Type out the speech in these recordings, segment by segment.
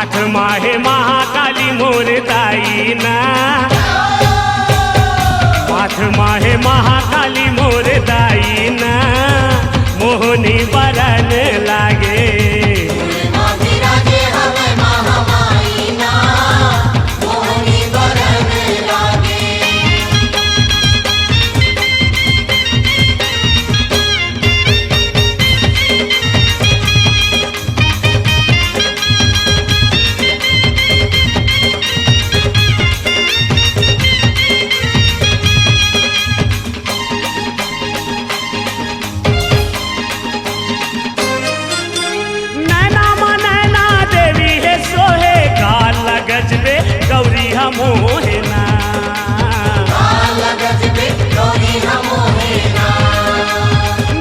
माथ माहे महाकाली मोर दाई ना, माथ माहे महाकाली मोर दाई ना, मोहनी बरन लागे। गजबे गौरी हमोहे ना, गजबे गौरी हमोहे ना,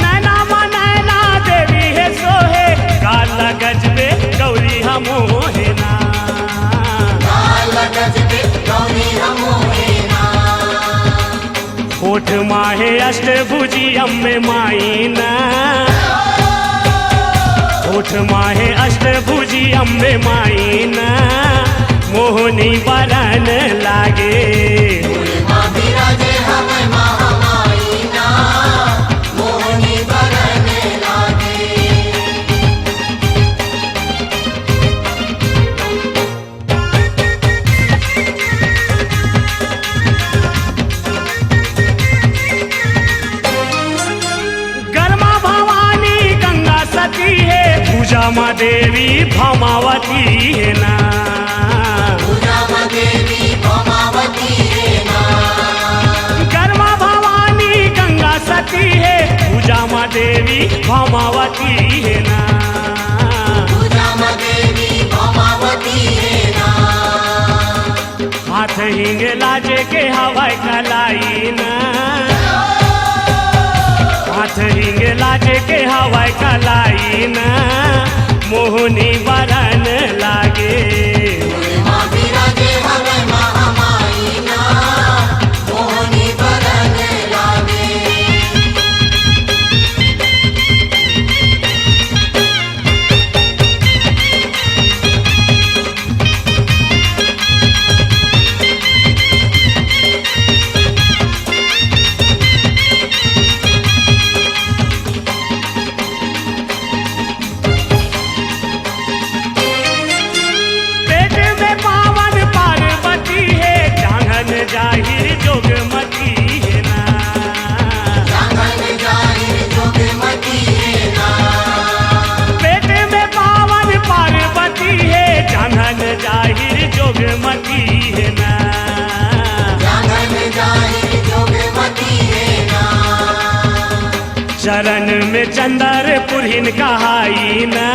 नैना मा नैना देवी है सोहे, काला गजबे गौरी हमोहे ना, गजबे गौरी हमोहे ना। होठ माहे अष्टभुजी अम्मे माई ना, होठ माहे अष्टभुजी अम्बे माई ना, मोहनी बरन लागे। मोहनी बरन लागे। गरमा भवानी गंगा सती है, पूजा माँ देवी भमावती है ना, देवी भमावती है ना। गरमा भवानी गंगा सती है, पूजा माँ देवी भमावती है ना, पूजा माँ देवी भमावती है ना। हाथ हिंग लाजे के हवाई कलाई ना, हाथ हिंग लाजे के हवाई कलाई ना, मोहनी बरन लागे। जाहिर जोगमती है ना, जाहिर जोगमती है ना। पेट में पावन पार्वती है, जांघन जाहिर जोगमती है ना, जांघन जाहिर जोगमती है ना। चरण में चंदर पुरहिन कहाई ना,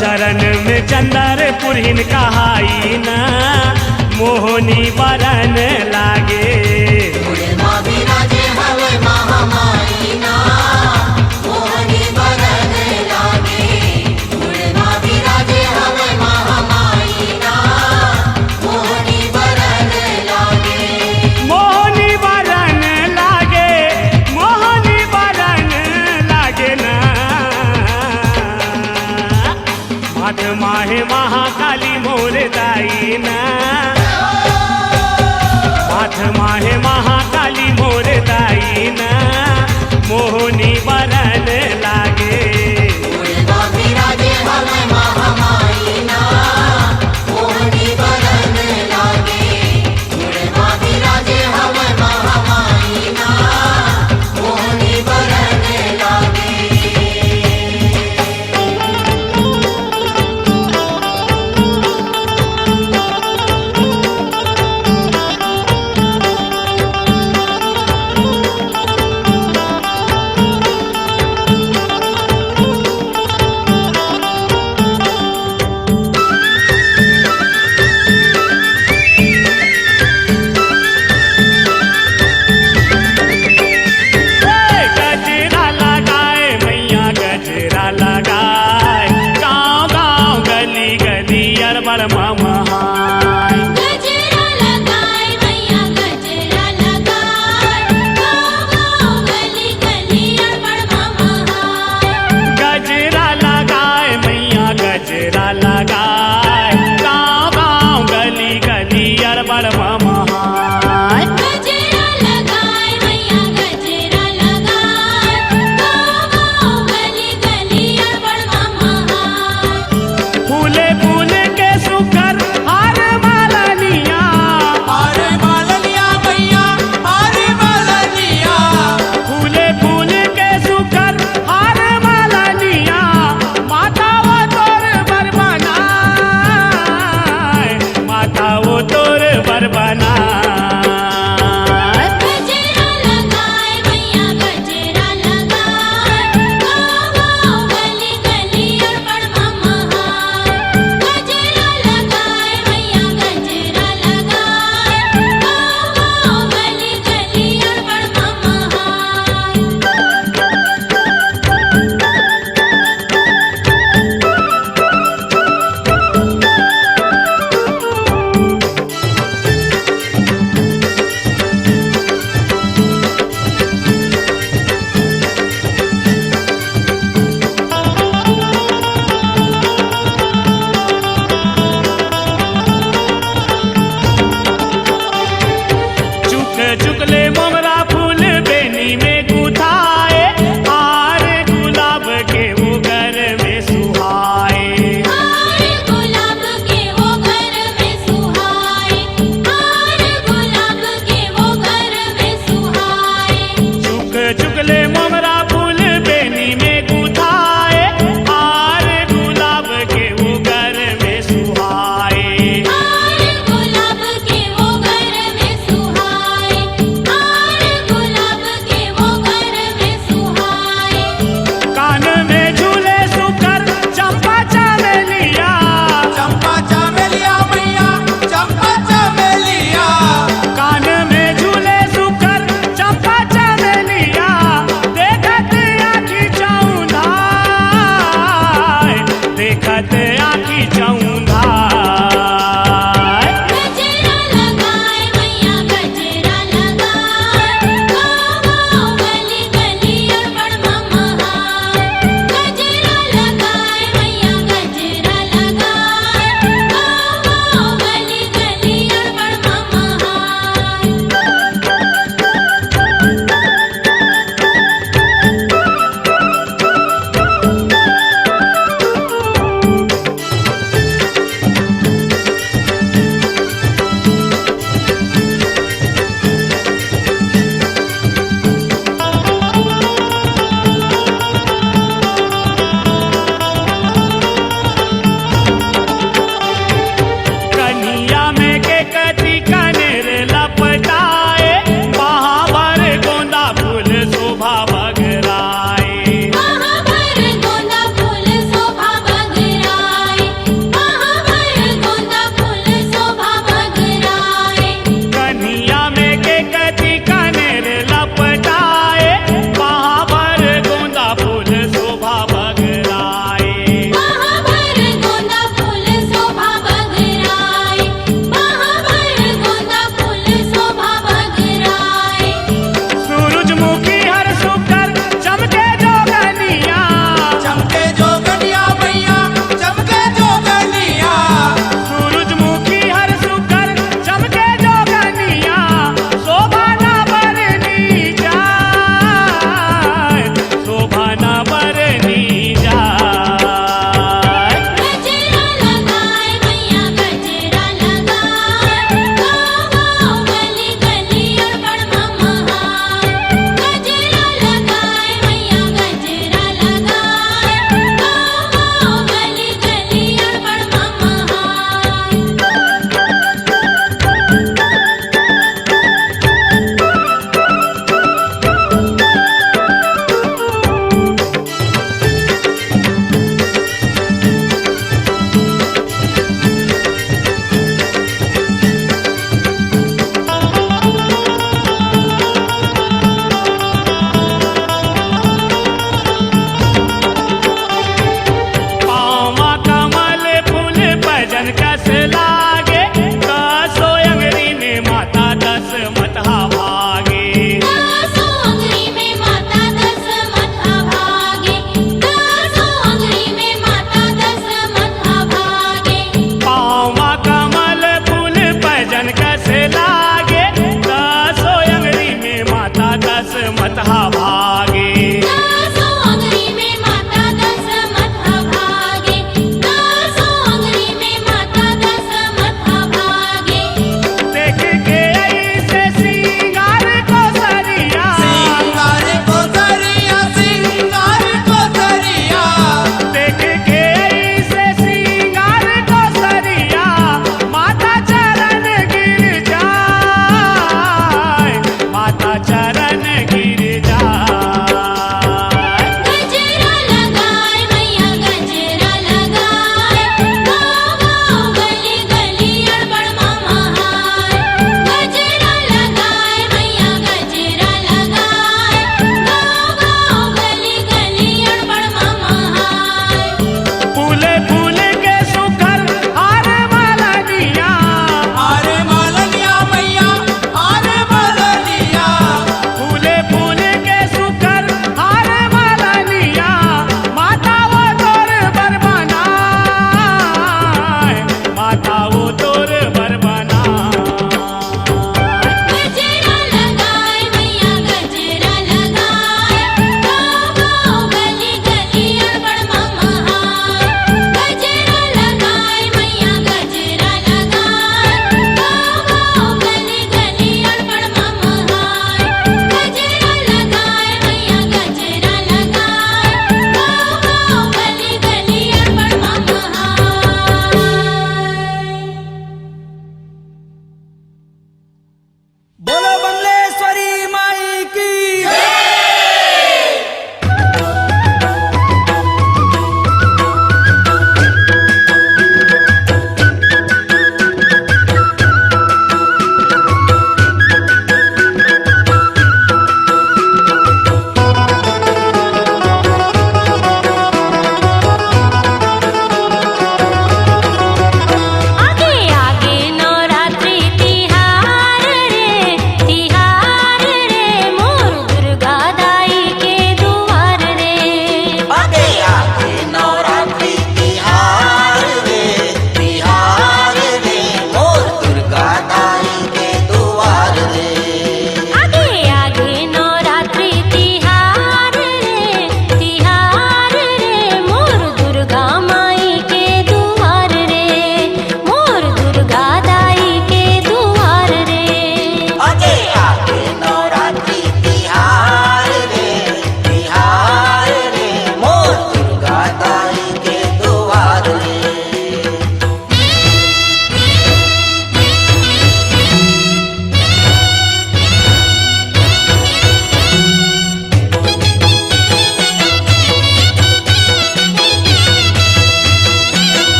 चरण में चंदर पुरहिन कहाई ना, मोहनी बरन लागे। मोहनी बरन लागे, मोहनी बरन लागे, मोहनी बरन लागे, मोहनी बरन लागे ना। माथ माहे महाकाली मोर दाई ना, माथ माहे महाकाली मोर दाई ना, मोहनी बरन लागे। मोहनी बरन लागे, मोहनी बरन लागे।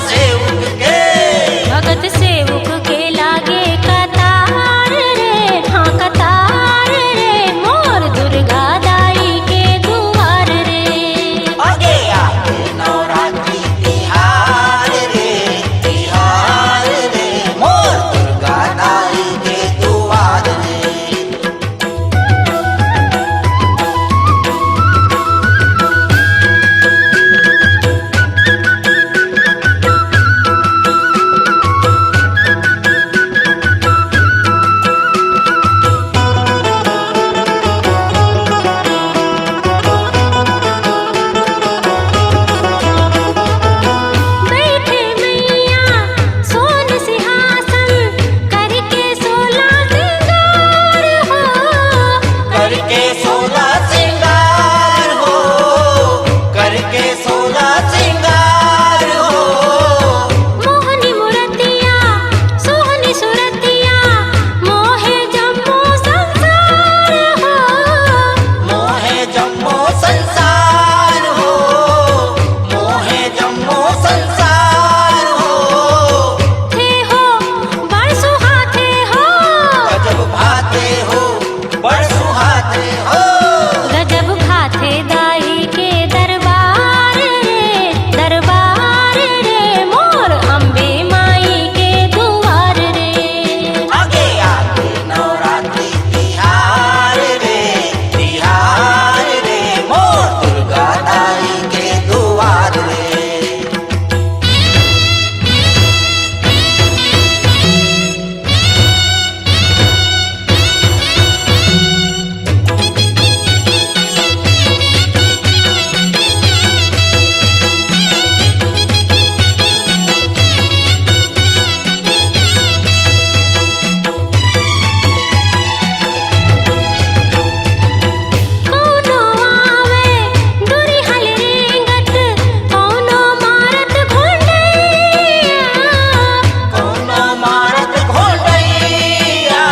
सेवक के, भगत सेवक के लागे कतार रे, हाँ कतार रे, मोर दुर्गा दाई के दुआर रे। आगे आगे नवरात्रि तिहार रे, तिहार रे, मोर दुर्गा दाई के दुआर रे। बैठे मैया सोन सिंहासन करके 16 श्रृंगार हो, करके 16 श्रृंगार हो, करके 16 श्रृंगार हो। मोहनी मूर्तिया सोहनी सुरतिया, मोहे जम्मू संसार हो, मोहे जम्मो संसार हो, मोहे जम्मो संसार हो। थे हो बड़ सुहाते हो, गजब भाते हो, बड़ सुहाते हो। गजब खाते दाई के दरबार रे, दरबार रे, मोर अम्बे माई के दुआर रे। आगे आगे नवरात्रि तिहार रे, तिहार रे, मोर दुर्गा दाई के दुआर रे। कौनो आवे डोरी हल रेंगत, कौनो मारत घोंडैया, कौनो मारत घोंडैया,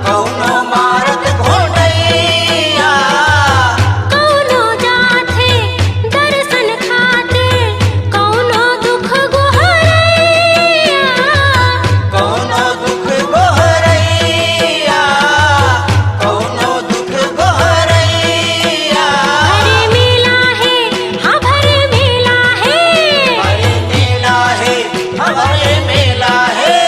कौनो मारत घोंडैया। कौनो जाथे दर्शन खातिर, कौनो दुख गोहरैया, कौनो दुख गोहरैया, कौनो दुख गोहरैया। भरे मेला है, हाँ भरे मेला है, हरे मेला है, हरे मेला है।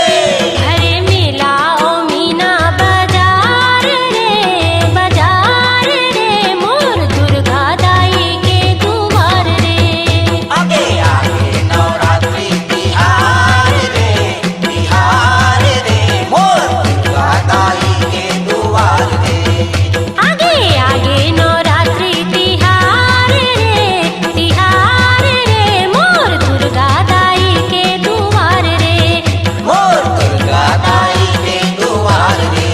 भरे मेला ओ मीना बाजार रे, बाजार रे, मोर दुर्गा दाई के दुआर रे। आगे आगे नवरात्रि तिहार रे, तिहार रे, मोर दुर्गा दाई के दुआर रे। आगे आगे नवरात्रि तिहार रे, तिहार रे, मोर दुर्गा दाई के दुआर रे। मोर दुर्गा दाई के दुआर रे,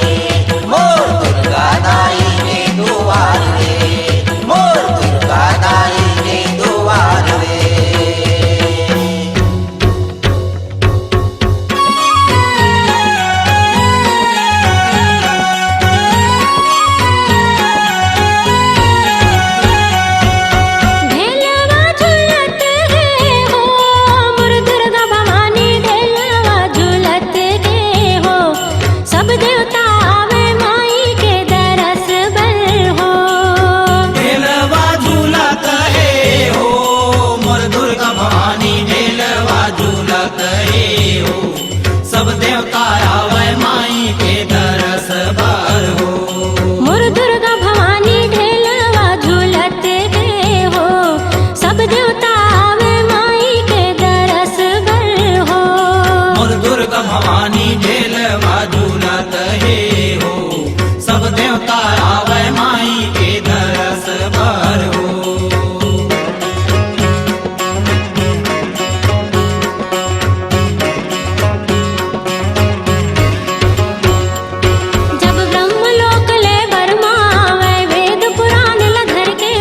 मोर दुर्गा दाई के दुआर रे, मोर दुर्गा दाई के दुआर रे। ढेलवा झूलत गे हो, मोर दुर्गा भवानी ढेलवा झूलत गे हो, सब देवता आवे माई के दरस बर हो। ढेलवा झूलत हे हो, मोर दुर्गा भवानी ढेलवा झूलत हे हो, सब देवता आवे माई के दरस बार हो। मोर दुर्गा भवानी ढेलवा झूलत गे हो, सब देवता आवे माई के दरस बर हो। मोर दुर्गा भवानी ढेलवा झूलत हे हो, सब देवता आवे माई के दरस बार हो। जब ब्रह्मलोक ले बरमावे, वेद पुराण लधर के,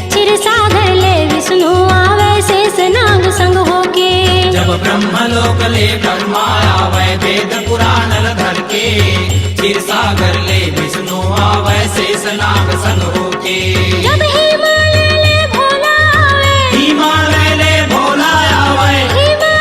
क्षीर सागर ले विष्णु आवे, शेष नाग संग होके। जब ब्रह्मलोक ले ब्रह्माया वै वेद पुराण धर के, क्षीर सागर ले विष्णु आवे, शेष नाग संग होके। जब हिमालय ले भोला आवे, हिमालय ले भोला आवे, हिमालय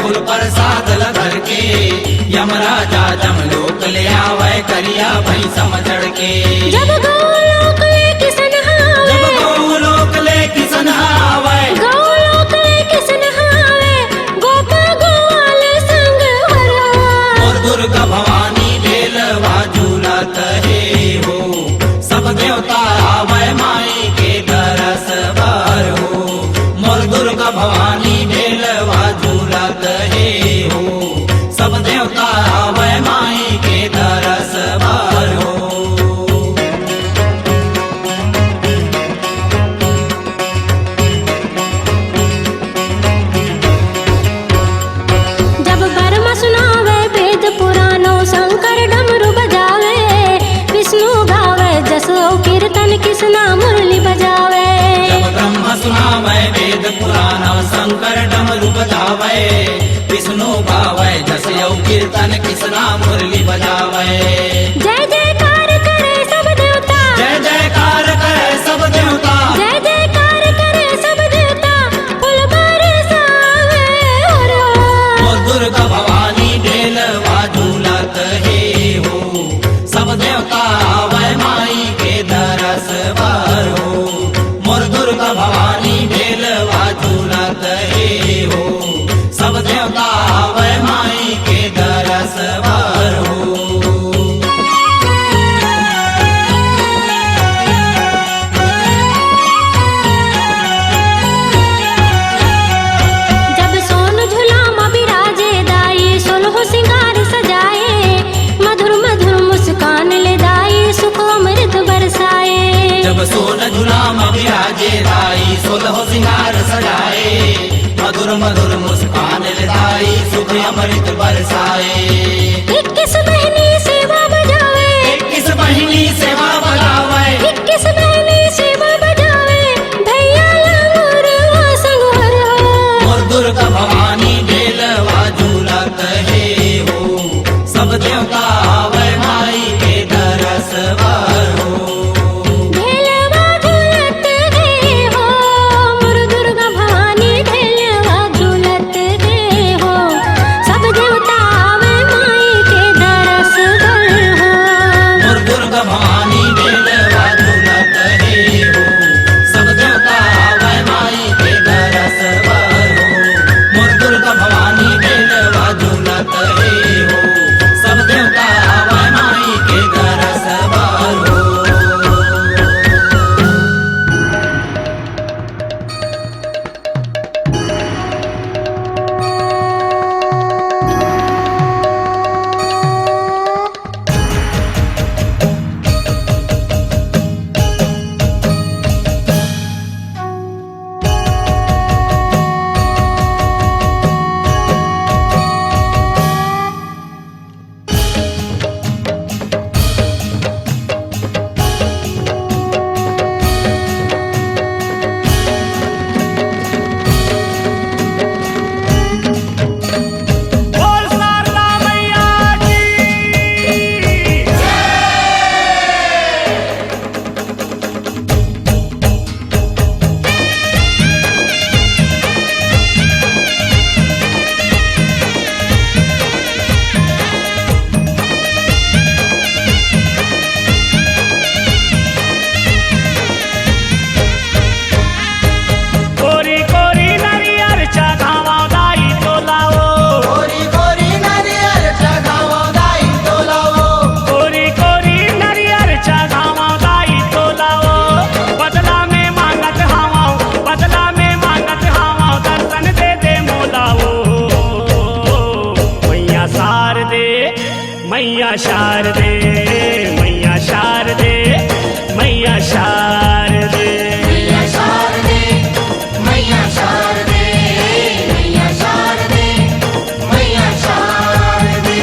फूल प्रसाद लधर के यमराजा जमलोक ले आवे करिया भई समझड़ के जब गोलोक ले किसन हावे जब गोलोक ले किसन आवे गोलोक ले किसन हावे गोप गोवाल संग हरा और दुर्गा भवानी बेलवा झूलत हे हो सब देवता आवे माई के दरस बार हो मोर दुर्गा भवानी बेलवा झूलत हे हो सब देवता आवे माई के दरस बार हो जब बर्मा सुनावे वेद पुराणों शंकर डमरू बजावे विष्णु गावे जसो कीर्तन कृष्णा मुरली बजावे जब ब्रह्मा सुनावे वेद पुराण शंकर डमरू बजावे विष्णु गावे जसयौ कीर्तन कृष्णा मुरली बजावे जय जयकार करे सब देवता जय जयकार करे सब देवता जय जयकार करे सब देवता फूल बरसावे हरा और दुर्गा भवानी बेलवा झूलत हे हो सब देवता आवे माई के दरस बार हो मोर दुर्गा भवानी बेलवा झूलत हे हो सब देवता आवे माई के दरस बार हो जब सोन झुलामा बिराजे दाई सोलह सिंगार सजाए मधुर मधुर मुस्कान ले दाई सुख अमृत बरसाए जब सोन झुलाम बिराजे दाई सोलह सिंगार सजाए मधुर मधुर मुस्कान लदाई सुख अमृत बरसाए 21 बहनी सेवा बजावे 21 बहिनी सेवा बजावे 21 बहनी सेवा बजावे भैया लंगूर संग हरा और दुर्गा भवानी बेलवा झूलत हे हो सब देवता आवे माई के दरस बार हो भेलवा झूलत हे हो मोर दुर्गा भवानी भेलवा झूलत हे हो सब देवता आवे माई के दरस गर हो और दुर्गा भवानी बेलवा झूलत हे हो सब देवता आवे माई के दरस बार हो मोर दुर्गा भवानी बेलवा झूलत हे हो सब देवता आवे माई के दरस बार हो बोल शारदा मैया की कोरी कोरी नरियर चढ़ावा दाई तोलाओ गोरी गोरी नारियल चढ़ावो दाई तोलावो कोरी कोरी नरियर चढ़ावा दाई तोलाओ बदला में मांगत हावाओ बदला में मांगत हावाओ दर्शन दे दे मोलाओ मैया शारदे मैया शारदे मैया शारदे मैया शारदे मैया शारदे मैया शारदे मैया शारदे मैया शारदे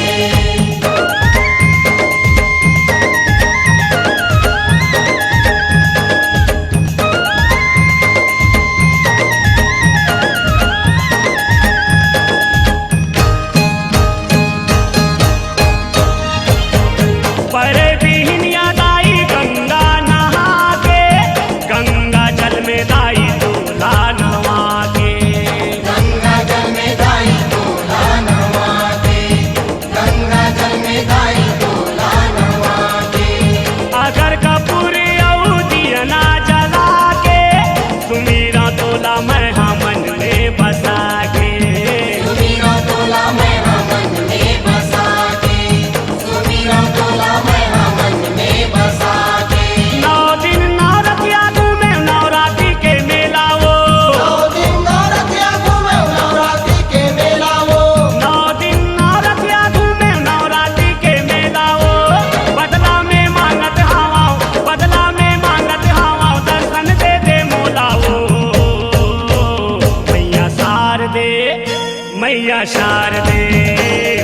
मैया शारदे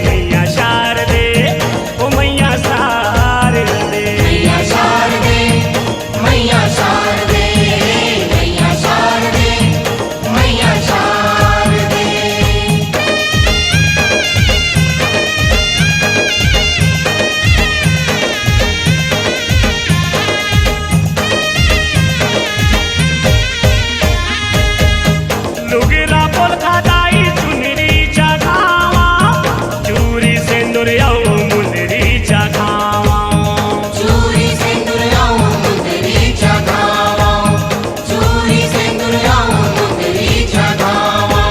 मैया शारदे ओ मैया शारदे मैया शारदे मैया शारदे मैया शारदे मैया शारदे लुगला पोल खादाई चुनरी चघावा चूरी सिंदूर यौ मुंदरी चघावा चूरी सिंदूर लावून मुंदरीच्या गावा चूरी सिंदूर लावून मुंदरीच्या गावा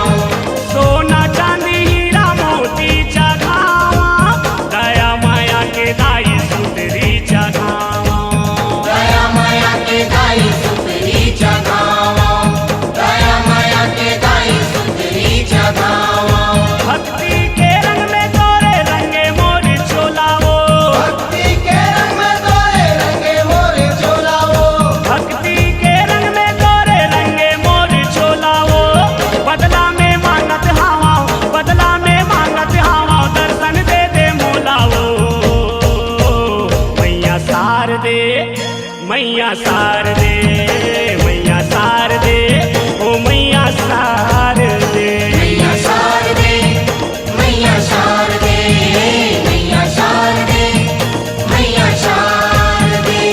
सोना चांदी हीरा मोती चघावा दया माया के दाई सुंदरी चघावा दया माया के दाई सुंदरीच्या गावा दया माया के दाई सुंदरीच्या गावा भक्ति के रंग में तोरे रंगे मोर चोलावो भक्ति के रंग में तोरे रंगे मोरे चोलावो भक्ति के रंग में तोरे रंगे मोर चोलावो बदला में मांगत हावा बदला में मांगत हावा दर्शन दे दे मोलावो मैया शारदे मैया शारदे मैया शारदे ओ मैया शारदे मैया शारदे मैया शारदे मैया शारदे मैया शारदे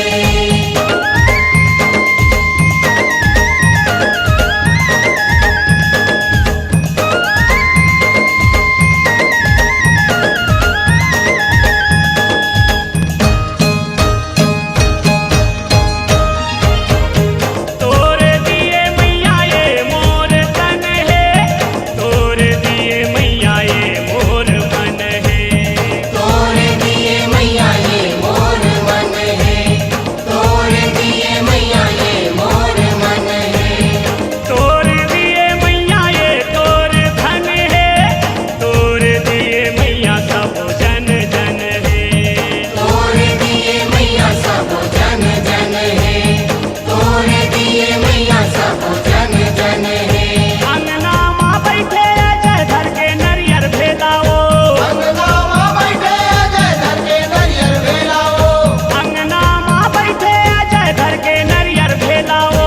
तोरे दिए मैया ये मोर तन है तोरे दिए मैया ये मोर मन है तोरे दिए मैया ये मोर मन है तोरे दिए मैया ये मोर मन है तोरे दिए मैया ये तोर धन है तोरे दिए मैया सब जन जन है तोरे दिए मैया सब जन जन है तोरे दिए मैया सब जन जन है अंगना माँ बैठे अजय धर के नरियर भेदाओ अंगना माँ बैठे अजय धर के नरियर भेलाओ अंगना माँ बैठे अजय धर के नरियर भेदाओ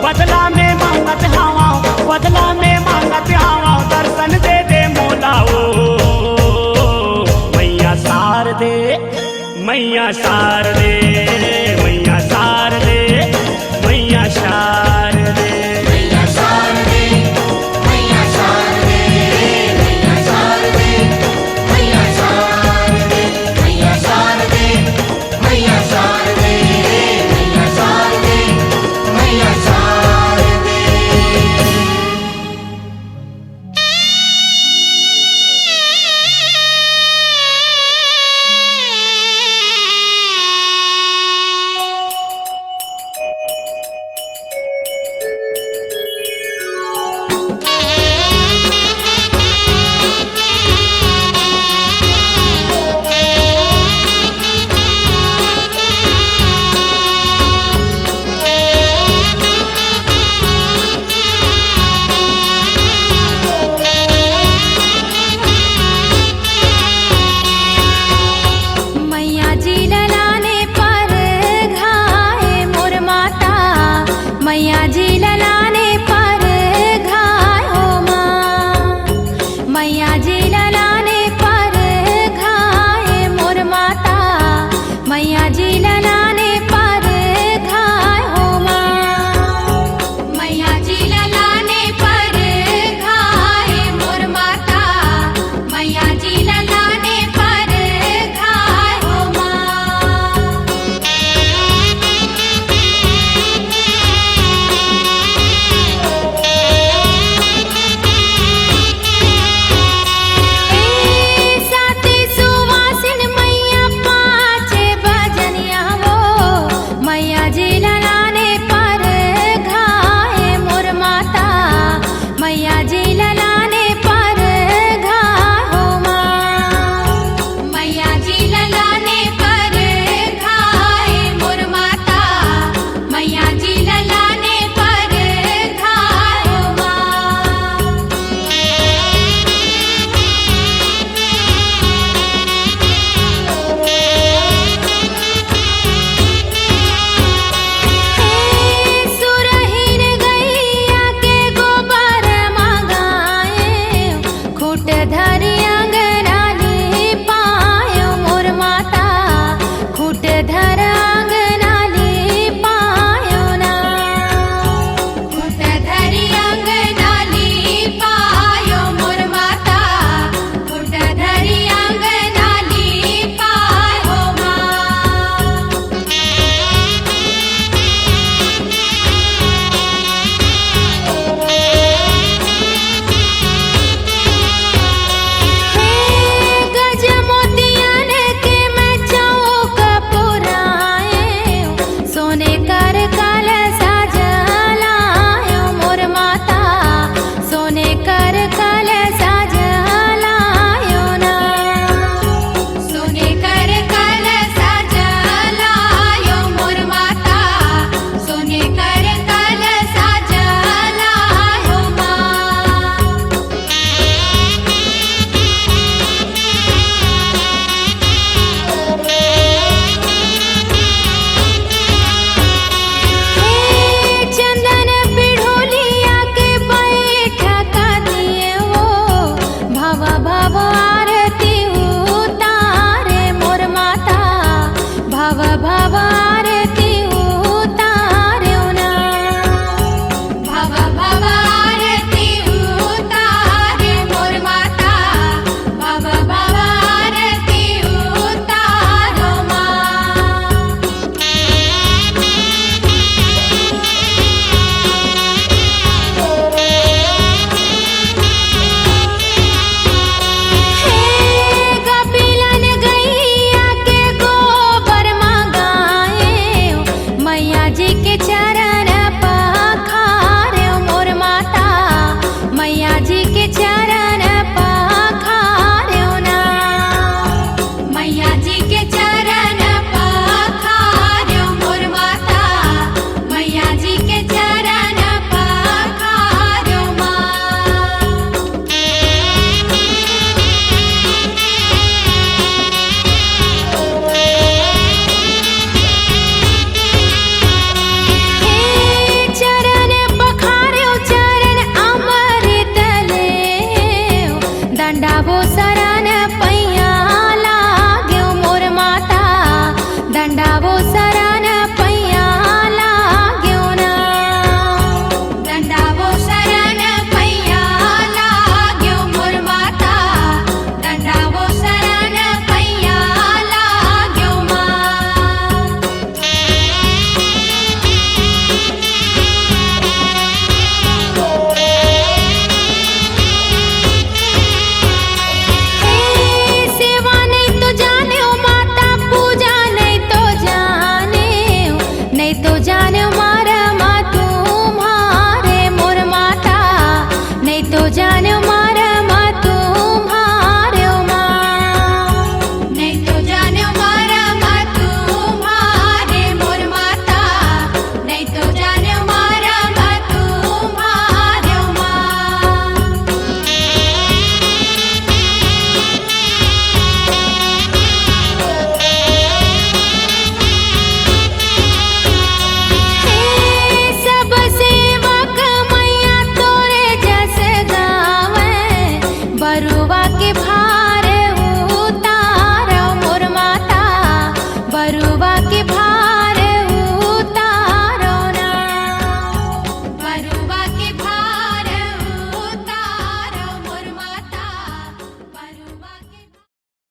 बदला में मांगत हावा बदला में मांगत हावा दर्शन दे दे मोलाओ मैया शारदे मैया शारदे मैया शारदे मैया शारदे मैया शारदे मैया शारदे मैया शारदे मैया शारदे मैया शारदे मैया शारदे मैया शारदे मैया शारदे भव भव आरती उतारे मोर माता भव भव आरती उतारे ना भव भव आरती उतारे मोर माता भव भव आरती उतारो कपिलन गैया के गोबर मंगाए मैया जी के चरण पखारे मोर माता मैया जी के चरण पखारे ना मैया जी के चरण पखारे मोर माता मैया जी के चरण पखारे चरण पखार्यो चरण अमृत ले दंडावो